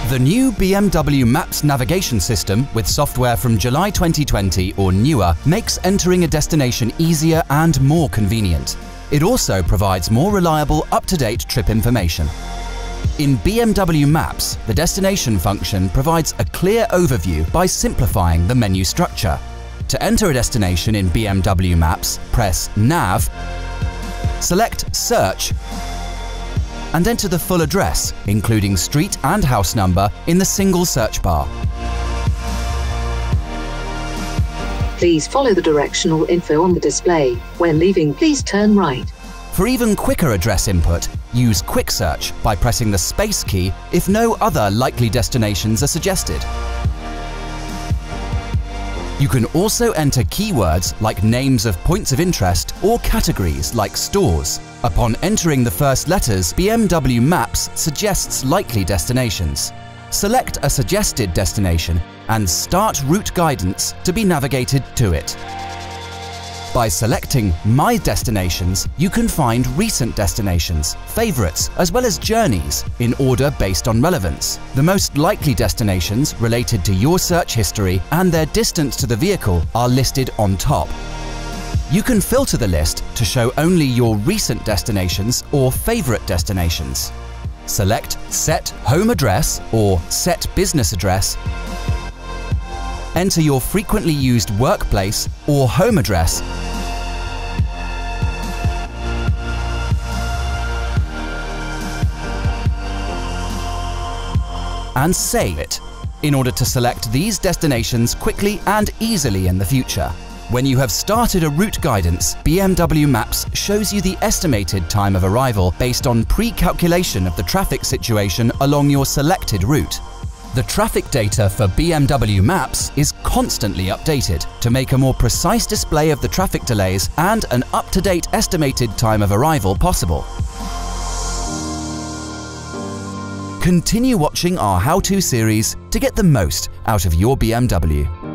The new BMW Maps navigation system with software from July 2020 or newer makes entering a destination easier and more convenient. It also provides more reliable, up-to-date trip information. In BMW Maps, the destination function provides a clear overview by simplifying the menu structure. To enter a destination in BMW Maps, press Nav, select Search, and enter the full address, including street and house number, in the single search bar. Please follow the directional info on the display. When leaving, please turn right. For even quicker address input, use Quick Search by pressing the space key if no other likely destinations are suggested. You can also enter keywords like names of points of interest or categories like stores. Upon entering the first letters, BMW Maps suggests likely destinations. Select a suggested destination and start route guidance to be navigated to it. By selecting My Destinations, you can find recent destinations, favorites, as well as journeys in order based on relevance. The most likely destinations related to your search history and their distance to the vehicle are listed on top. You can filter the list to show only your recent destinations or favorite destinations. Select Set Home Address or Set Business Address. Enter your frequently used workplace or home address. And save it in order to select these destinations quickly and easily in the future. When you have started a route guidance, BMW Maps shows you the estimated time of arrival based on pre-calculation of the traffic situation along your selected route. The traffic data for BMW Maps is constantly updated to make a more precise display of the traffic delays and an up-to-date estimated time of arrival possible. Continue watching our how-to series to get the most out of your BMW.